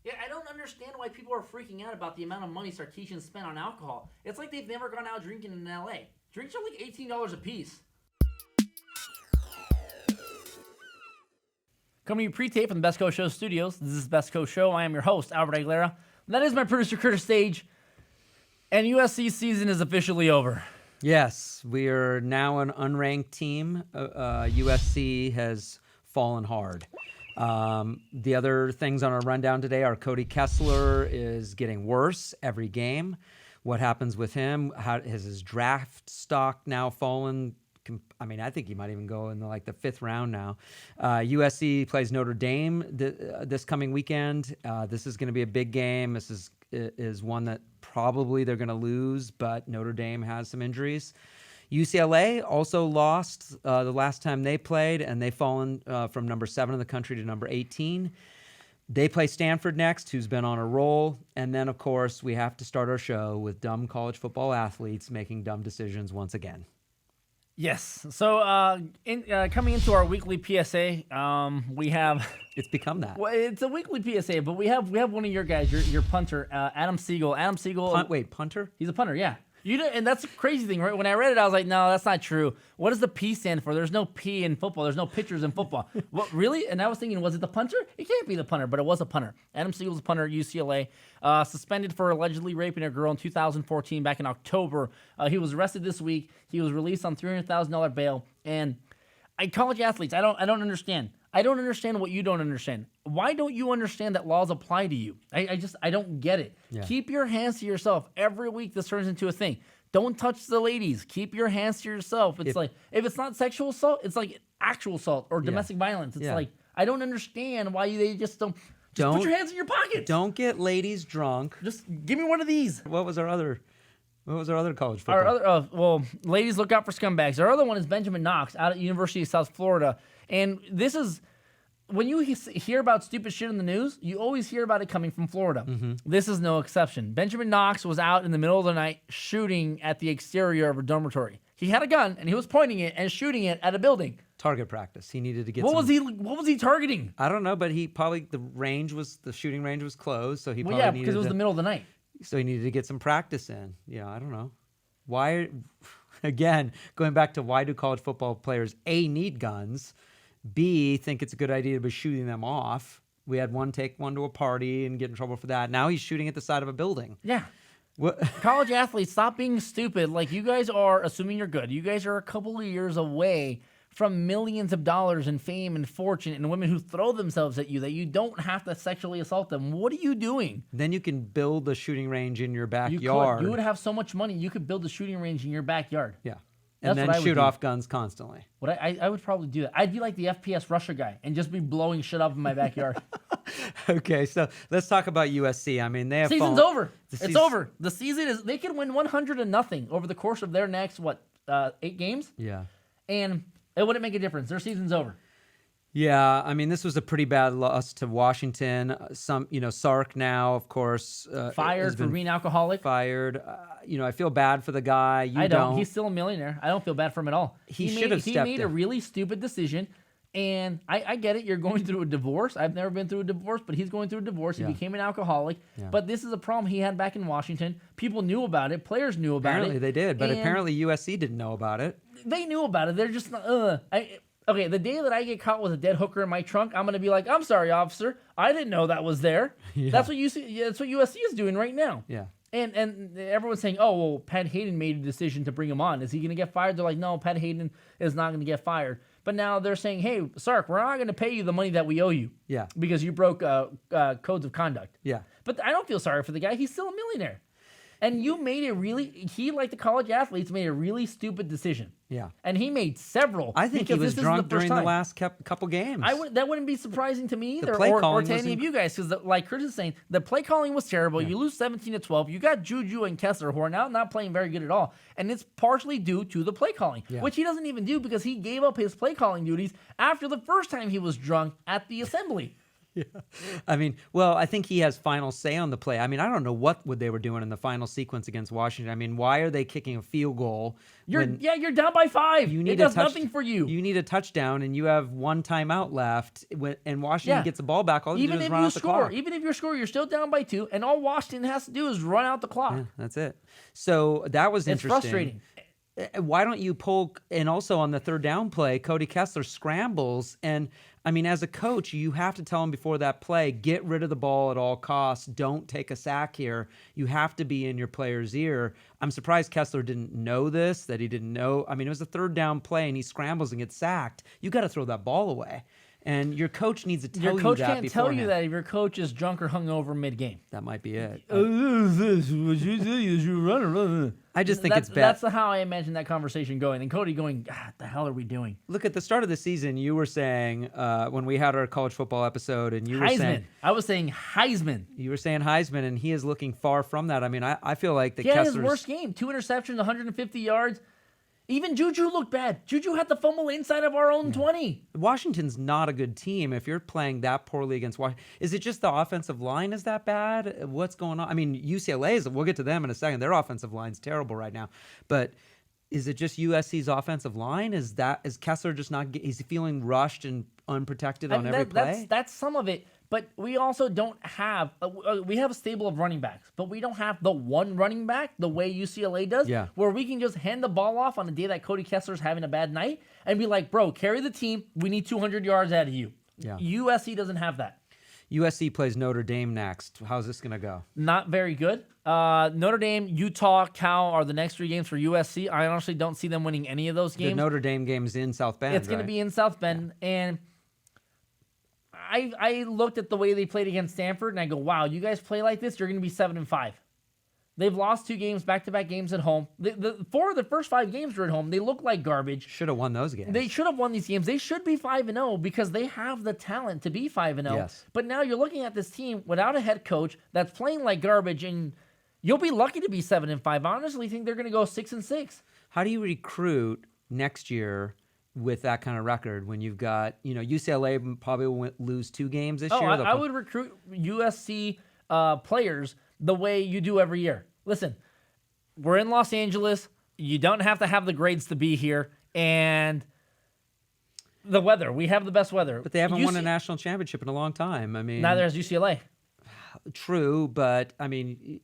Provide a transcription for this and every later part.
Yeah, I don't understand why people are freaking out about the amount of money Sarkeesian spent on alcohol. It's like they've never gone out drinking in L.A. Drinks are like $18 a piece. Coming to you pre-tape from the Best Coast Show studios. This is Best Coast Show. I am your host, Albert Aguilera. That is my producer, Curtis Stage. And USC season is officially over. Yes, we are now an unranked team. USC has fallen hard. The other things on our rundown today are Cody Kessler is getting worse every game. What happens with him? How has his draft stock now fallen? I mean, I think he might even go in the fifth round now. USC plays Notre Dame this coming weekend. This is going to be a big game. This is one that probably they're going to lose, but Notre Dame has some injuries. UCLA also lost the last time they played, and they've fallen from number 7 in the country to number 18. They play Stanford next, who's been on a roll. And then, of course, we have to start our show with dumb college football athletes making dumb decisions once again. Yes. So coming into our weekly PSA, we have... It's become that. Well, it's a weekly PSA, but we have one of your guys, your punter, Adam Siegel. Adam Siegel... Punter? He's a punter, yeah. And that's a crazy thing, right? When I read it, I was like, no, that's not true. What does the P stand for? There's no P in football. There's no pitchers in football. What, really? And I was thinking, was it the punter? It can't be the punter, but it was a punter. Adam Siegel's a punter at UCLA, suspended for allegedly raping a girl in 2014 back in October. He was arrested this week. He was released on $300,000 bail. And college athletes, I don't understand. I don't understand what you don't understand. Why don't you understand that laws apply to you? I don't get it. Yeah. Keep your hands to yourself. Every week this turns into a thing. Don't touch the ladies. Keep your hands to yourself. It's like, if it's not sexual assault, it's like actual assault or domestic violence. It's like, I don't understand why they just don't put your hands in your pockets. Don't get ladies drunk. Just give me one of these. What was our other college football? Ladies, look out for scumbags. Our other one is Benjamin Knox out at University of South Florida. And this is, when you hear about stupid shit in the news, you always hear about it coming from Florida. Mm-hmm. This is no exception. Benjamin Knox was out in the middle of the night shooting at the exterior of a dormitory. He had a gun, and he was pointing it and shooting it at a building. Target practice. He needed to get What was he targeting? I don't know, but he probably, the shooting range was closed, so he probably because it was the middle of the night. So he needed to get some practice in. Yeah, I don't know. Why, again, going back to why do college football players, A, need guns, B, think it's a good idea to be shooting them off. We had one take one to a party and get in trouble for that. Now he's shooting at the side of a building. Yeah. What? College athletes, stop being stupid. Like, you guys are, assuming you're good, you guys are a couple of years away from millions of dollars in fame and fortune and women who throw themselves at you that you don't have to sexually assault them. What are you doing? Then you can build a shooting range in your backyard. You would have so much money, you could build a shooting range in your backyard. Yeah. And then shoot off guns constantly. I would probably do that. I'd be like the FPS Russia guy and just be blowing shit up in my backyard. Okay, so let's talk about USC. I mean, they have season's over. It's over. The season is, they could win 100-0 over the course of their next 8 games. Yeah, and it wouldn't make a difference. Their season's over. Yeah, I mean, this was a pretty bad loss to Washington. Sark now, of course, fired for being alcoholic. Fired. I feel bad for the guy. I don't. He's still a millionaire. I don't feel bad for him at all. He should have stepped in. He made a really stupid decision, and I get it. You're going through a divorce. I've never been through a divorce, but he's going through a divorce. He became an alcoholic. Yeah. But this is a problem he had back in Washington. People knew about it. Players knew about it. Apparently they did, but apparently USC didn't know about it. They knew about it. They're just okay, the day that I get caught with a dead hooker in my trunk, I'm going to be like, I'm sorry, officer. I didn't know that was there. Yeah. That's what USC is doing right now. Yeah. And everyone's saying, oh, well, Pat Hayden made a decision to bring him on. Is he going to get fired? They're like, no, Pat Hayden is not going to get fired. But now they're saying, hey, Sark, we're not going to pay you the money that we owe you. Yeah. Because you broke codes of conduct. Yeah. But I don't feel sorry for the guy. He's still a millionaire. And he, like the college athletes, made a really stupid decision. Yeah. And he made several. I think he was drunk during the last couple games. That wouldn't be surprising to me either, or to any of you guys, because like Chris is saying, the play calling was terrible. Yeah. You lose 17-12. You got Juju and Kessler, who are now not playing very good at all. And it's partially due to the play calling, which he doesn't even do because he gave up his play calling duties after the first time he was drunk at the assembly. Yeah. I mean, well, I think he has final say on the play. I mean, I don't know what they were doing in the final sequence against Washington. I mean, why are they kicking a field goal? You're down by 5. It does nothing for you. You need a touchdown, and you have one timeout left, and Washington gets the ball back. All you do is run out the clock. Even if you score, you're still down by 2, and all Washington has to do is run out the clock. Yeah, that's it. So that was interesting. It's frustrating. Why don't you pull? And also on the third down play, Cody Kessler scrambles, and I mean, as a coach, you have to tell him before that play, get rid of the ball at all costs. Don't take a sack here. You have to be in your player's ear. I'm surprised Kessler didn't know this, that he didn't know. I mean, it was a third down play, and he scrambles and gets sacked. You got to throw that ball away. And your coach needs to tell you that. Your coach can't tell you that if your coach is drunk or hungover mid-game. That might be it. I just think it's bad. That's how I imagine that conversation going. And Cody going, God, what the hell are we doing? Look, at the start of the season, you were saying, when we had our college football episode, and you were saying... I was saying Heisman. You were saying Heisman, and he is looking far from that. I mean, I feel like the He had his worst game. 2 interceptions, 150 yards. Even Juju looked bad. Juju had the fumble inside of our own 20. Washington's not a good team if you're playing that poorly against Washington. Is it just the offensive line is that bad? What's going on? I mean, UCLA we'll get to them in a second. Their offensive line's terrible right now. But is it just USC's offensive line? Is Kessler just not, is he feeling rushed and unprotected on every play? That's some of it. But we also don't have we have a stable of running backs, but we don't have the one running back the way UCLA does, where we can just hand the ball off on the day that Cody Kessler's having a bad night and be like, bro, carry the team. We need 200 yards out of you. Yeah. USC doesn't have that. USC plays Notre Dame next. How's this going to go? Not very good. Notre Dame, Utah, Cal are the next 3 games for USC. I honestly don't see them winning any of those games. The Notre Dame game's in South Bend. It's going to be in South Bend, and I looked at the way they played against Stanford, and I go, wow, you guys play like this, you're going to be 7-5. They've lost 2 games, back-to-back games at home. 4 of the first 5 games were at home. They look like garbage. Should have won those games. They should have won these games. They should be 5-0 because they have the talent to be 5-0. Yes. But now you're looking at this team without a head coach that's playing like garbage, and you'll be lucky to be 7-5. I honestly think they're going to go 6-6. How do you recruit next year with that kind of record when you've got, UCLA probably will lose 2 games this year? I would recruit USC players the way you do every year. Listen, we're in Los Angeles. You don't have to have the grades to be here. And the weather, we have the best weather. But they haven't won a national championship in a long time. I mean, neither has UCLA. True, but I mean,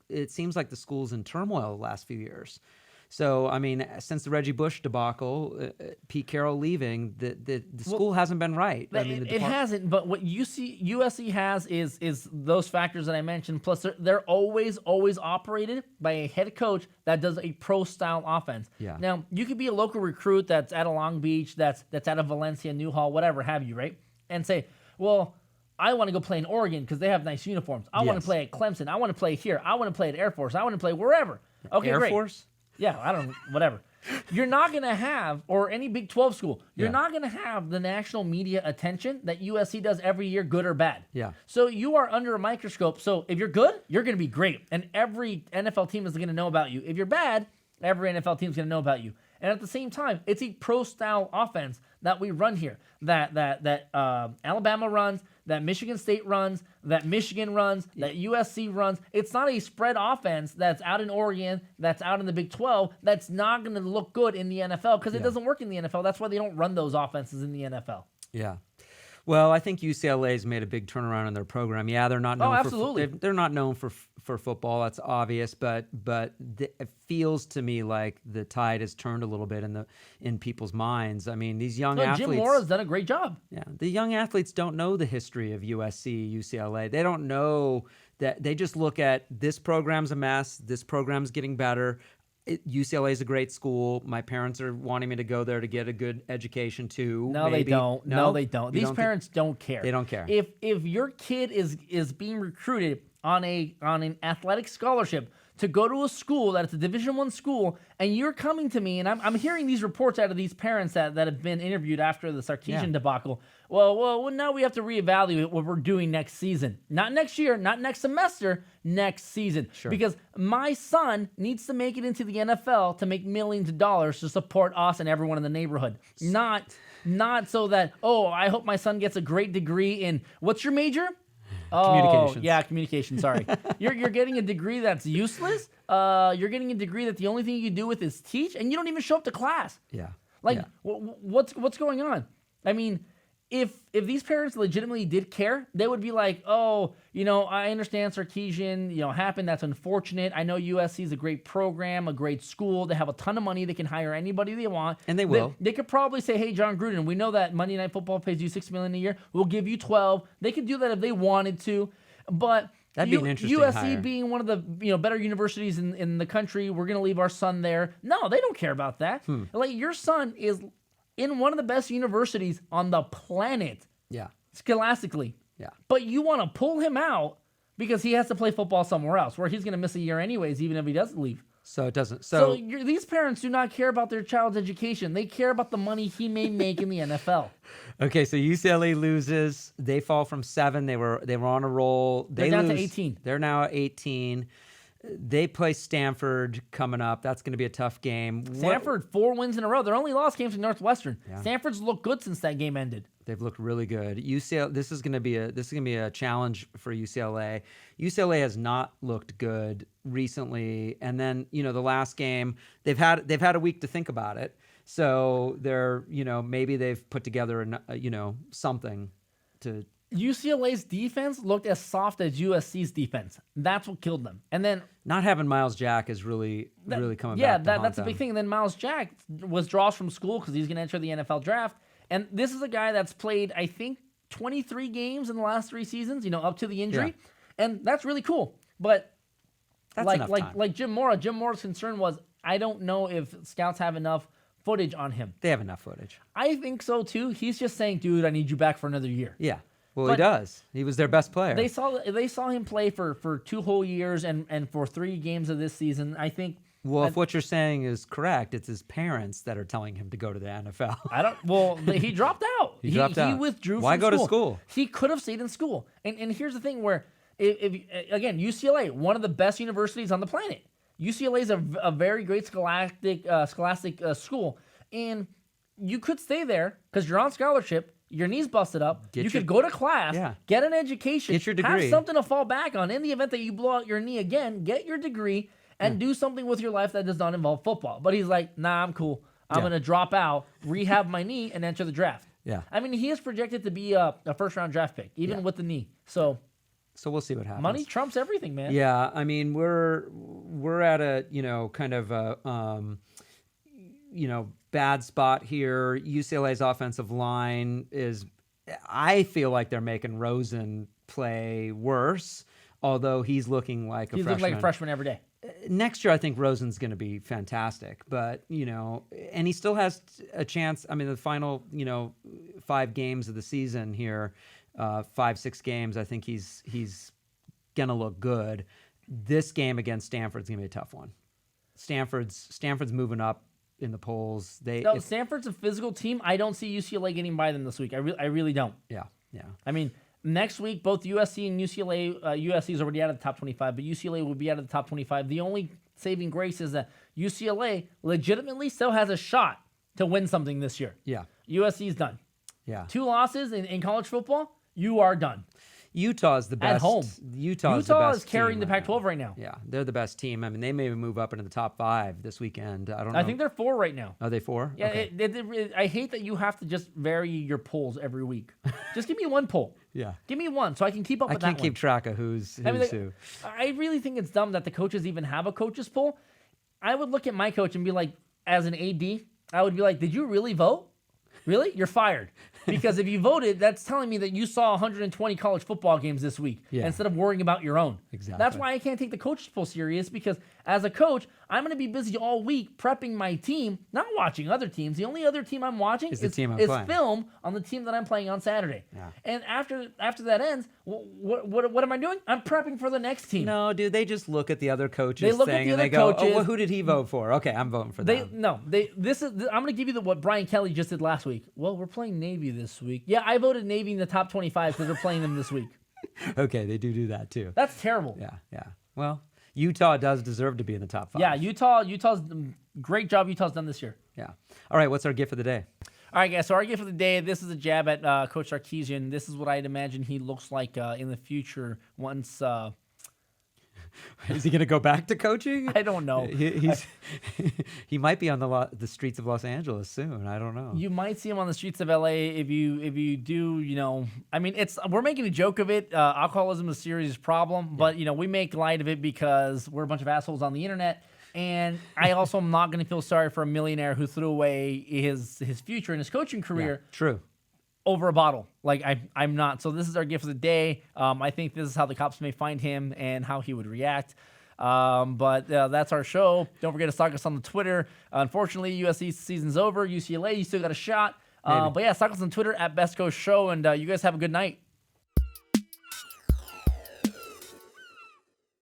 it seems like the school's in turmoil the last few years. So, I mean, since the Reggie Bush debacle, Pete Carroll leaving, the school hasn't been right. I mean, it hasn't. But what USC has is those factors that I mentioned. Plus, they're always operated by a head coach that does a pro-style offense. Yeah. Now, you could be a local recruit that's at a Long Beach, that's out of Valencia, Newhall, whatever have you, right? And say, well, I want to go play in Oregon because they have nice uniforms. I want to play at Clemson. I want to play here. I want to play at Air Force. I want to play wherever. Okay, Air great. Force? Yeah, I don't know, whatever. You're not going to have, or any Big 12 school, you're not going to have the national media attention that USC does every year, good or bad. Yeah. So you are under a microscope. So if you're good, you're going to be great. And every NFL team is going to know about you. If you're bad, every NFL team is going to know about you. And at the same time, it's a pro-style offense that we run here, that Alabama runs, that Michigan State runs, that Michigan runs, that USC runs. It's not a spread offense that's out in Oregon, that's out in the Big 12, that's not going to look good in the NFL because it doesn't work in the NFL. That's why they don't run those offenses in the NFL. Yeah. Well, I think UCLA's made a big turnaround in their program. Yeah, they're not known absolutely. they're not known for football. That's obvious, but it feels to me like the tide has turned a little bit in people's minds. I mean, these young athletes. Jim Mora's done a great job. Yeah, the young athletes don't know the history of USC, UCLA. They don't know that. They just look at this program's a mess. This program's getting better. UCLA is a great school. My parents are wanting me to go there to get a good education too. No, maybe. they don't. No, they don't. These parents don't care. They don't care. If your kid is being recruited on an athletic scholarship to go to a school that it's a Division I school, and you're coming to me, and I'm hearing these reports out of these parents that have been interviewed after the Sarkisian debacle. Well, now we have to reevaluate what we're doing next season. Not next year, not next semester, next season. Sure. Because my son needs to make it into the NFL to make millions of dollars to support us and everyone in the neighborhood. Not not so that, oh, I hope my son gets a great degree in, what's your major? Communications. Yeah, communication. Sorry. You're getting a degree that's useless. You're getting a degree that the only thing you do with is teach, and you don't even show up to class. Yeah. Like, Yeah. what's going on? I mean, if these parents legitimately did care, they would be like, oh, I understand Sarkisian, happened. That's unfortunate. I know USC is a great program, a great school. They have a ton of money. They can hire anybody they want. And they will. They could probably say, hey, John Gruden, we know that Monday Night Football pays you $6 million a year. We'll give you 12. They could do that if they wanted to. But that'd be an interesting USC hire. being one of the better universities in the country, we're going to leave our son there. No, they don't care about that. Like, your son is in one of the best universities on the planet, Yeah. scholastically. Yeah. But you want to pull him out because he has to play football somewhere else, where he's going to miss a year anyways, even if he does leave. So it doesn't. So these parents do not care about their child's education. They care about the money he may make in the NFL. Okay, so UCLA loses. They fall from 7. They were on a roll. They're down to 18. They're now at 18. They play Stanford coming up. That's going to be a tough game. Stanford, 4 wins in a row. Their only loss came to Northwestern. Yeah. Stanford's looked good since that game ended. They've looked really good. UCLA. This is going to be a challenge for UCLA. UCLA has not looked good recently, and then the last game they've had a week to think about it. So they're maybe they've put together something to. UCLA's defense looked as soft as USC's defense. That's what killed them. And then not having Miles Jack is really coming back. Yeah, to haunt that's a them. big thing. And then Miles Jack withdraws from school because he's going to enter the NFL draft. And this is a guy that's played, I think, 23 games in the last 3 seasons, up to the injury. Yeah. And that's really cool. But That's enough time. like Jim Mora's concern was, I don't know if scouts have enough footage on him. They have enough footage. I think so too. He's just saying, dude, I need you back for another year. Yeah. Well, But he does. He was their best player. They saw him play for 2 whole years and for 3 games of this season. I think. Well, if what you're saying is correct, it's his parents that are telling him to go to the NFL. I don't. Well, he dropped out. He dropped out. He withdrew. Why from go to school? He could have stayed in school. And here's the thing: where if again, UCLA, one of the best universities on the planet. UCLA is a very great scholastic school, and you could stay there because you're on scholarship. Your knee's busted up. You could go to class, get an education, get your degree, have something to fall back on in the event that you blow out your knee again. Get your degree and do something with your life that does not involve football. But he's like, nah, I'm cool. I'm going to drop out, rehab my knee, and enter the draft. Yeah. I mean, he is projected to be a first-round draft pick, even with the knee. So we'll see what happens. Money trumps everything, man. Yeah, I mean, we're at a kind of a bad spot here. UCLA's offensive line is, I feel like they're making Rosen play worse, although he's looking like a freshman. He's looking like a freshman every day. Next year, I think Rosen's going to be fantastic, but and he still has a chance. I mean, the final 5 games of the season here, 5-6 games, I think he's going to look good. This game against Stanford's going to be a tough one. Stanford's moving up in the polls. Stanford's a physical team. I don't see UCLA getting by them this week. I really don't. Yeah. I mean, next week, both USC and UCLA, USC is already out of the top 25, but UCLA will be out of the top 25. The only saving grace is that UCLA legitimately still has a shot to win something this year. Yeah. USC's done. Yeah. 2 losses in college football, you are done. Utah's the best. At home. Utah is carrying the Pac-12 right now. Yeah, they're the best team. I mean, they may move up into the top 5 this weekend. I don't know. I think they're 4 right now. Are they 4? Yeah, okay. I hate that you have to just vary your polls every week. Just give me one poll. Yeah. Give me one so I can keep up with that one. I can't keep track of who's who. I really think it's dumb that the coaches even have a coaches poll. I would look at my coach and be like, as an AD, I would be like, did you really vote? Really? You're fired. Because if you voted, that's telling me that you saw 120 college football games this week instead of worrying about your own. Exactly. That's why I can't take the coaches poll serious, because as a coach, I'm going to be busy all week prepping my team, not watching other teams. The only other team I'm watching is film on the team that I'm playing on Saturday. Yeah. And after that ends, what am I doing? I'm prepping for the next team. No, dude, they just look at the other coaches. They look at the other coaches. Oh, well, who did he vote for? Okay, I'm voting for them. I'm going to give you what Brian Kelly just did last week. Well, we're playing Navy this week. Yeah, I voted Navy in the top 25 because we're playing them this week. Okay, they do that too. That's terrible. Yeah. Well, Utah does deserve to be in the top 5. Yeah, Utah's great job Utah's done this year. Yeah. All right, what's our gift of the day? All right, guys. So our gift of the day. This is a jab at Coach Sarkisian. This is what I'd imagine he looks like in the future once. Is he going to go back to coaching? I don't know. He might be on the streets of Los Angeles soon. I don't know. You might see him on the streets of LA if you do. I mean, we're making a joke of it. Alcoholism is a serious problem, but we make light of it because we're a bunch of assholes on the internet. And I also am not going to feel sorry for a millionaire who threw away his future in his coaching career. Yeah, true. Over a bottle. Like I'm not. So this is our gift of the day. I think this is how the cops may find him and how he would react. But that's our show. Don't forget to stalk us on the Twitter. Unfortunately, USC season's over. UCLA, you still got a shot. But yeah, stalk us on Twitter at Best Coast Show, and you guys have a good night.